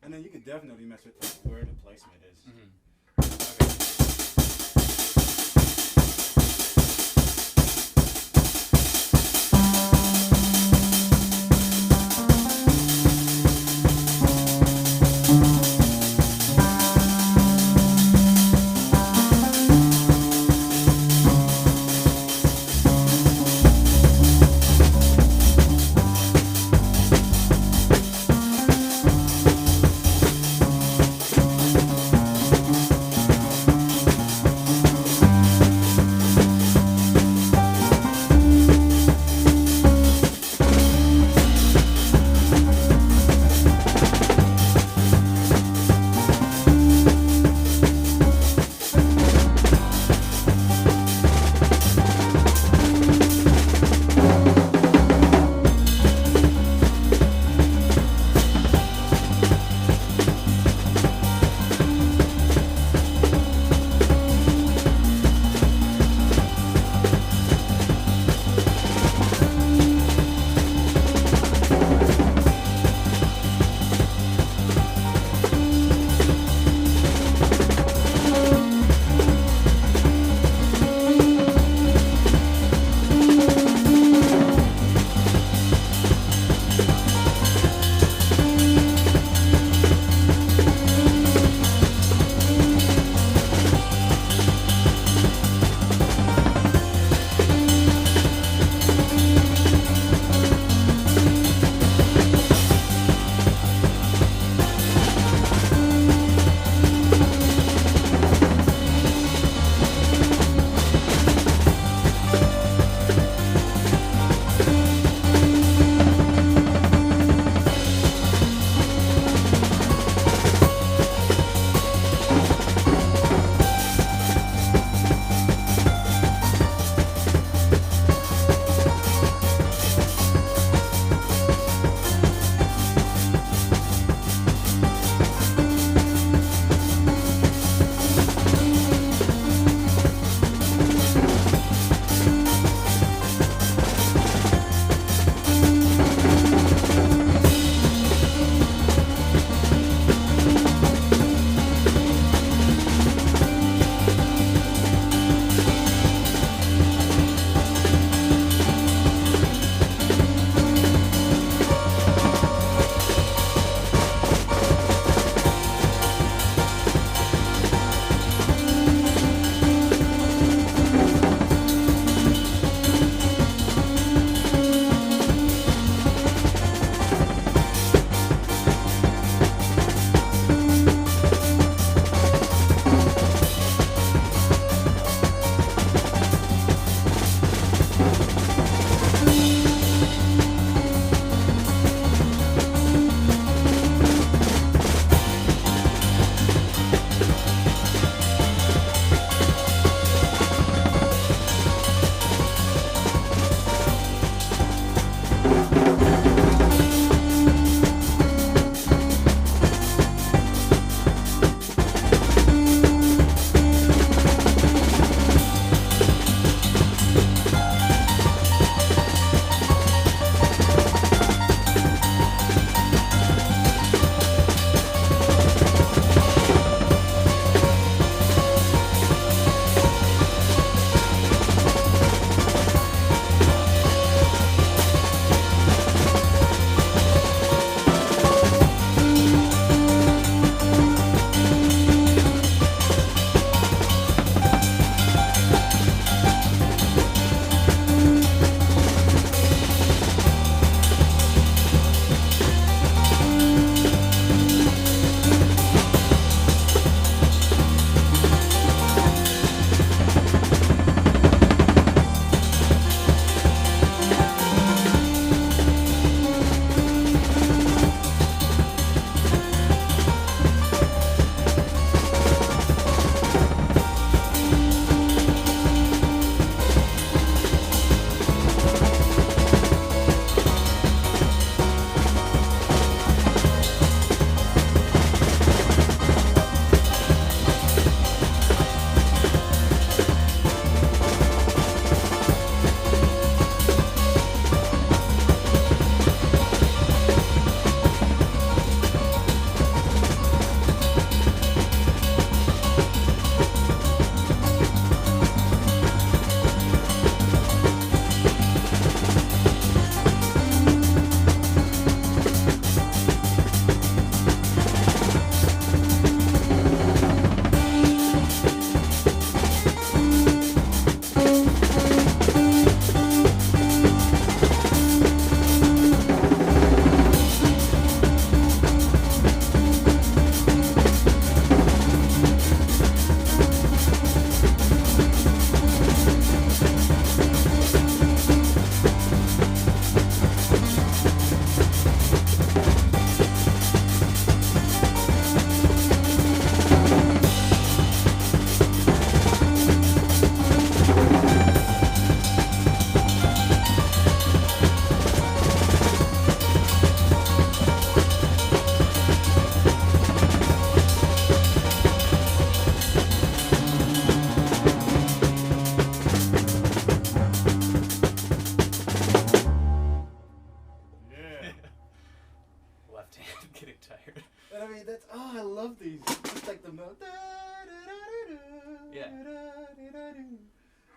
And then you could definitely mess with where the placement is. Mm-hmm.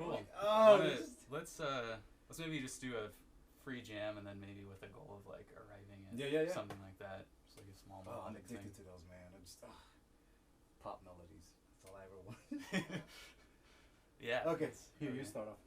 Cool. Like, oh, Let's maybe just do a free jam and then maybe with a goal of like arriving at yeah. something like that. Just like a small I'm melodic addicted thing. to those, man. I'm just pop melodies. That's all I ever want. Yeah. Okay, here you start off.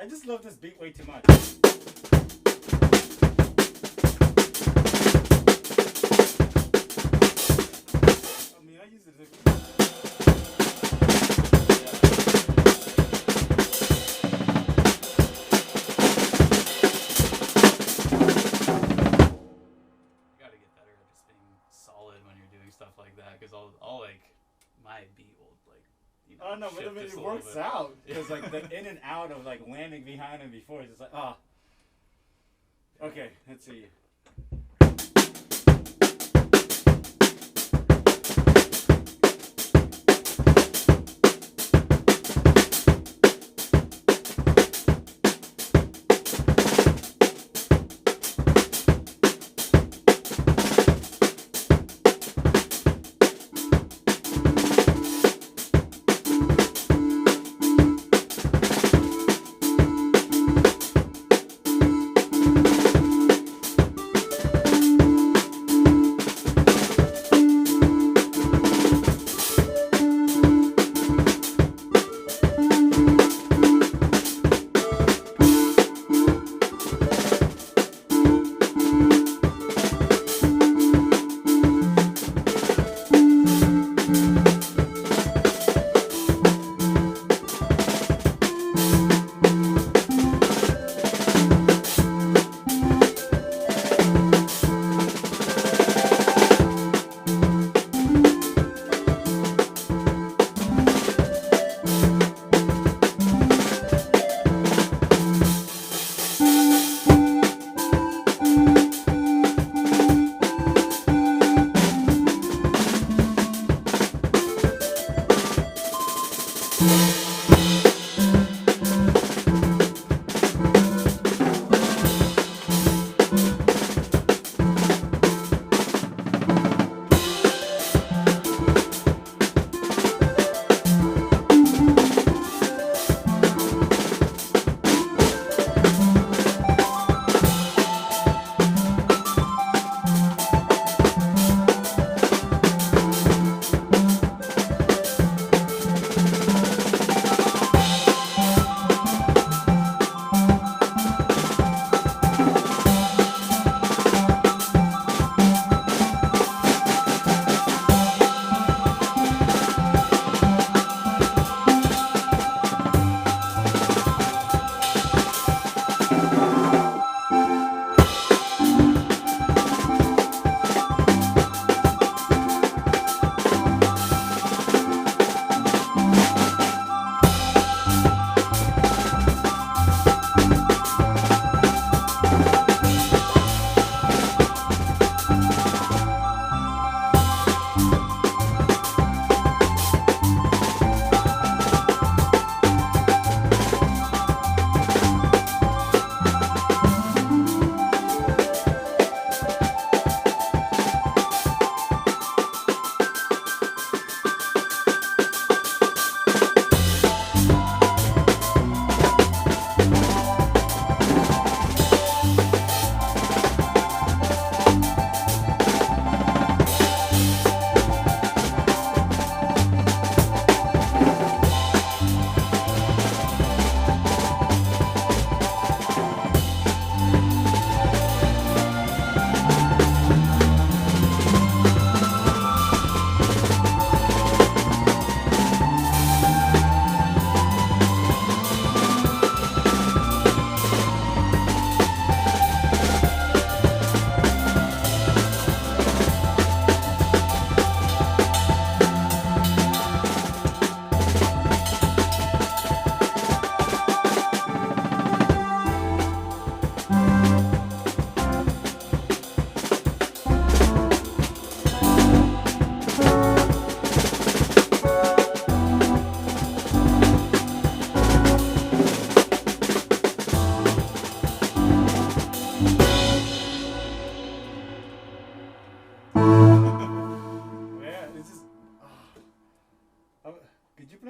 just love this beat way too much. I mean, I use it as stuff like that, because I'll like my beat will like, you know. Oh no, but I mean, it works out because like the in and out of like landing behind him before it's just like Okay, let's see.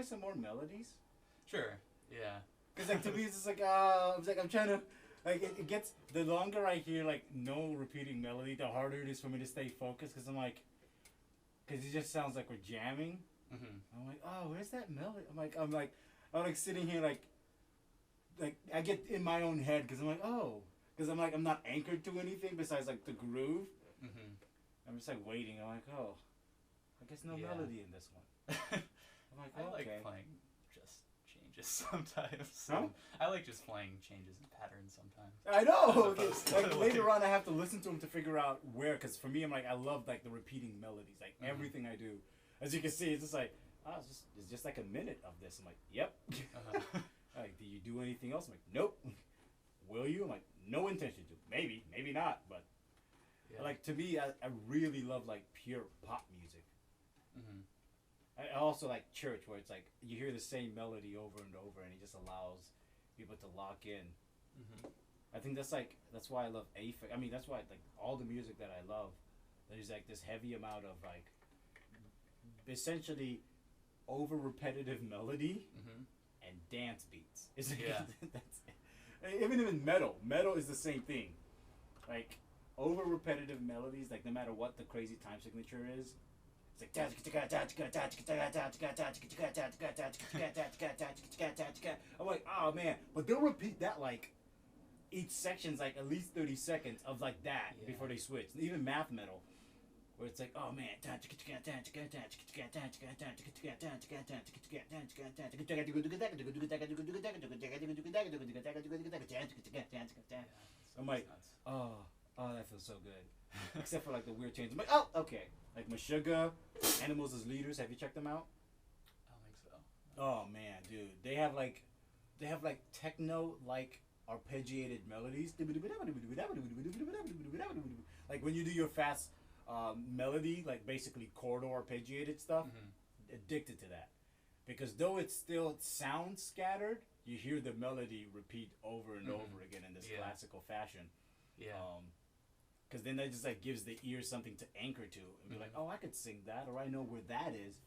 Some more melodies? Sure. Yeah. Because like to me it's just like I'm trying to like it gets the longer I hear like no repeating melody, the harder it is for me to stay focused. Because I'm like, because it just sounds like we're jamming. Mm-hmm. I'm like, oh, where's that melody? I'm like sitting here like like I get in my own head because I'm like, oh, because I'm not anchored to anything besides like the groove. Mm-hmm. I'm just like waiting. I'm like, oh, I guess no melody in this one. I'm like, I okay. like playing just changes sometimes. Huh? I like just playing changes and patterns sometimes. I know. Like to later on, I have to listen to them to figure out where. Because for me, I'm like, I love like the repeating melodies. Like everything I do, as you can see, it's just like, oh, it's just like a minute of this. I'm like, yep. Like, do you do anything else? I'm like, nope. Will you? I'm like, no intention to. Maybe, maybe not. But like to me, I really love like pure pop music. Mm-hmm. I also like church, where it's like you hear the same melody over and over, and it just allows people to lock in. Mm-hmm. I think that's why I love I mean, that's why like all the music that I love, there's like this heavy amount of like essentially over repetitive melody and dance beats. It's like, that's it. Even in metal is the same thing. Like over repetitive melodies, like no matter what the crazy time signature is. It's like I'm like, oh man, but they'll repeat that like each section's like at least 30 seconds of like that before they switch. Even math metal, where it's like, oh man, I'm like, oh, that feels so good. Except for like the weird changes. I'm like, oh, okay. Like Meshuggah, Animals as Leaders. Have you checked them out? I don't think so. Oh man, dude, they have like techno like arpeggiated melodies. Like when you do your fast melody, like basically chord arpeggiated stuff. Addicted to that, because though it still sounds scattered, you hear the melody repeat over and over again in this classical fashion. Yeah. Because then that just like gives the ear something to anchor to and be like, oh, I could sing that, or I know where that is.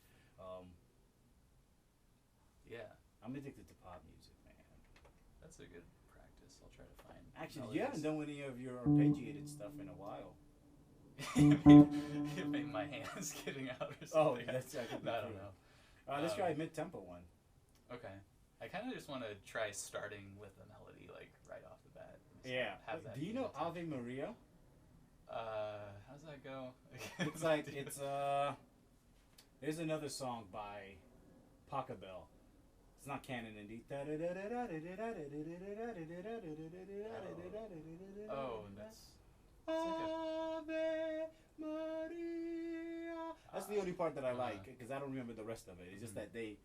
I'm addicted to pop music, man. That's a good practice. I'll try to find. Actually, you haven't done any of your arpeggiated stuff in a while. It made my hands getting out or something. Oh, that's I don't know. Let's try a mid-tempo one. Okay. I kind of just want to try starting with a melody, like right off the bat. Yeah. Do you know Ave Maria? How does that go? It's like there's another song by Pachelbel. It's not canon indeed. Oh, that's Ave Maria. That's the only part that I like, because I don't remember the rest of it. It's just that they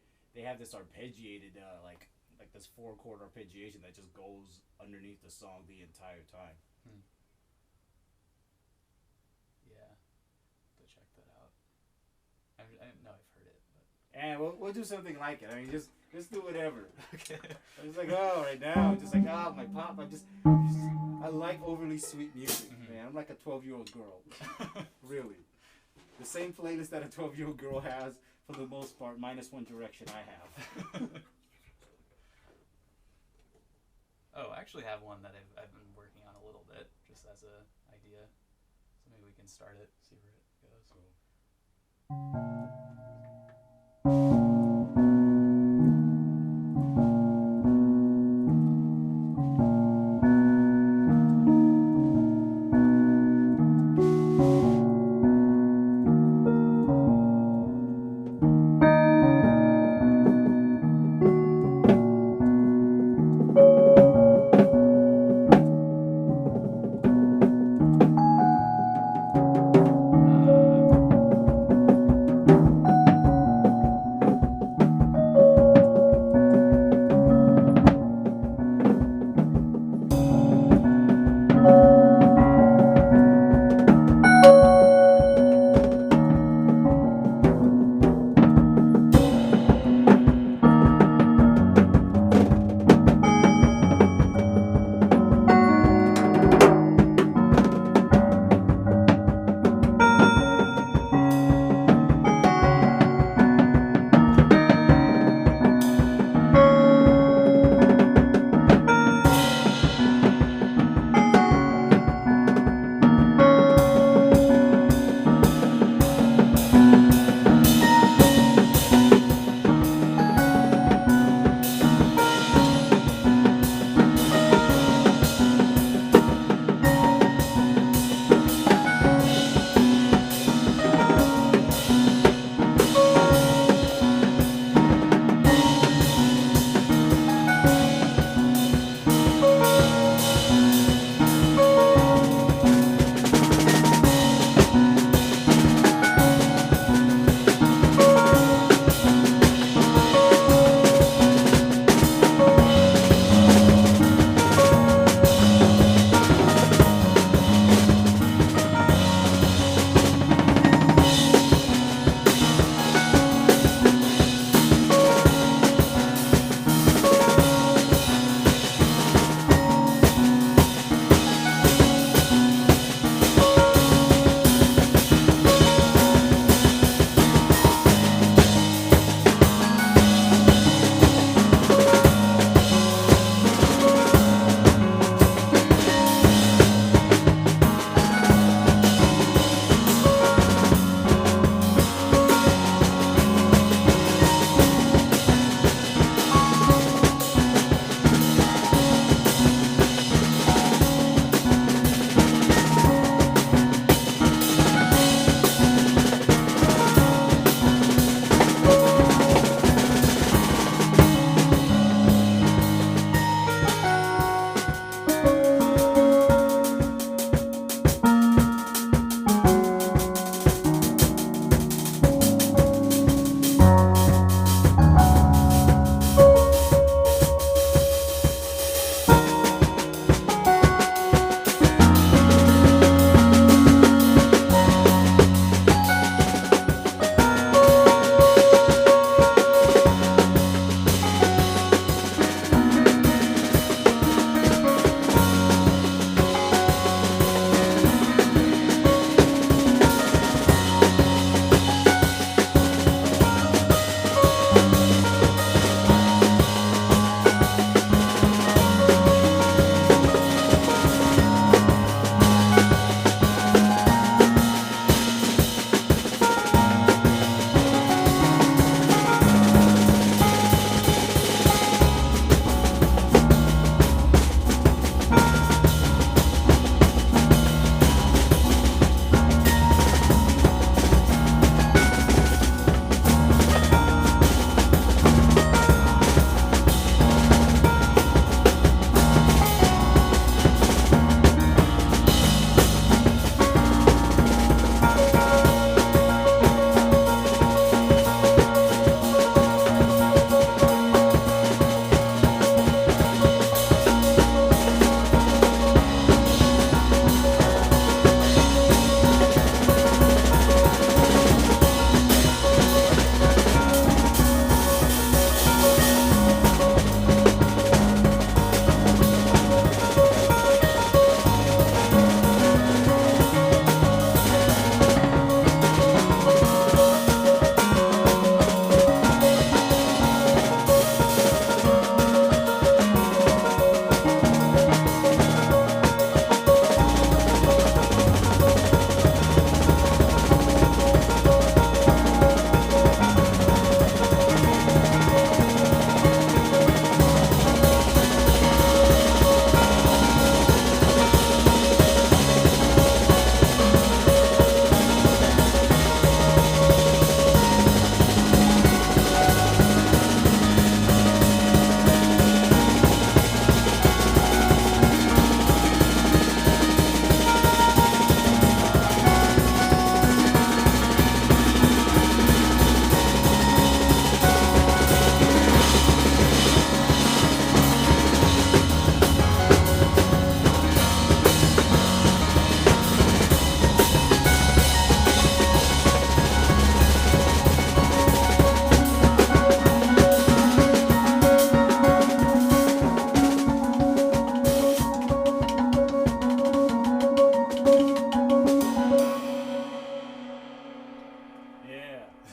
have this arpeggiated like this 4-chord arpeggiation that just goes underneath the song the entire time. Yeah, to check that out. I know I've heard it, but And we'll do something like it. I mean, just do whatever. Okay. I was like, oh, right now, just like, oh, my pop. I like overly sweet music, man. I'm like a 12-year-old girl. Really. The same playlist that a 12-year-old girl has, for the most part, minus One Direction I have. Oh, I actually have one that I've been working on a little bit, just as a idea. So maybe we can start it, see where it goes. Cool.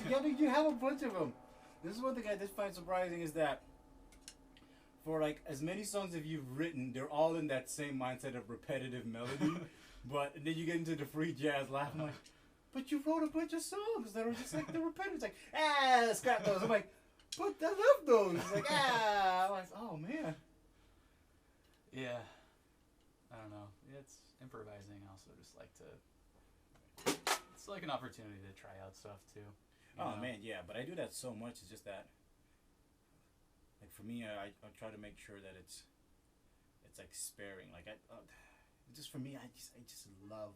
Yeah, you have a bunch of them. This is one thing I did find surprising is that for like as many songs as you've written, they're all in that same mindset of repetitive melody. But then you get into the free jazz laugh. I'm like, but you wrote a bunch of songs that are just like the repetitive. It's like, scrap those. I'm like, but I love those. It's like, I'm like, oh man. Yeah. I don't know. It's improvising. I also just like to. It's like an opportunity to try out stuff too. Oh man, yeah. But I do that so much. It's just that. Like for me, I try to make sure that it's like sparing. Like just for me, I just love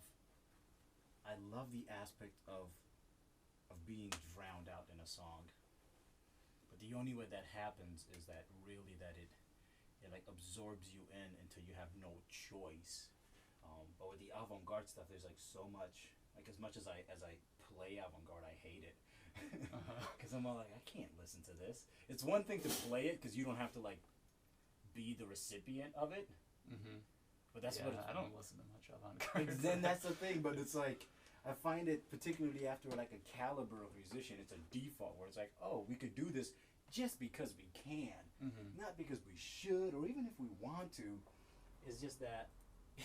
the aspect of being drowned out in a song. But the only way that happens is that really that it like absorbs you in until you have no choice. But with the avant-garde stuff, there's like so much. Like as much as I play avant-garde, I hate it. Because I'm all like, I can't listen to this. It's one thing to play it because you don't have to like be the recipient of it. Mm-hmm. But that's what I don't listen to much avant-garde. then that's the thing. But it's like I find it particularly after like a caliber of musician, it's a default where it's like, oh, we could do this just because we can, not because we should or even if we want to. It's just that.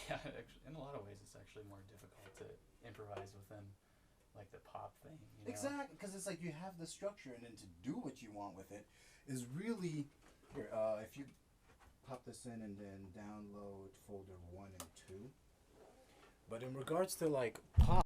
Yeah, actually, in a lot of ways, it's actually more difficult to improvise within like the pop thing. You know? Exactly, because it's like you have the structure, and then to do what you want with it is really here. If you pop this in and then download folder 1 and 2. But in regards to like pop.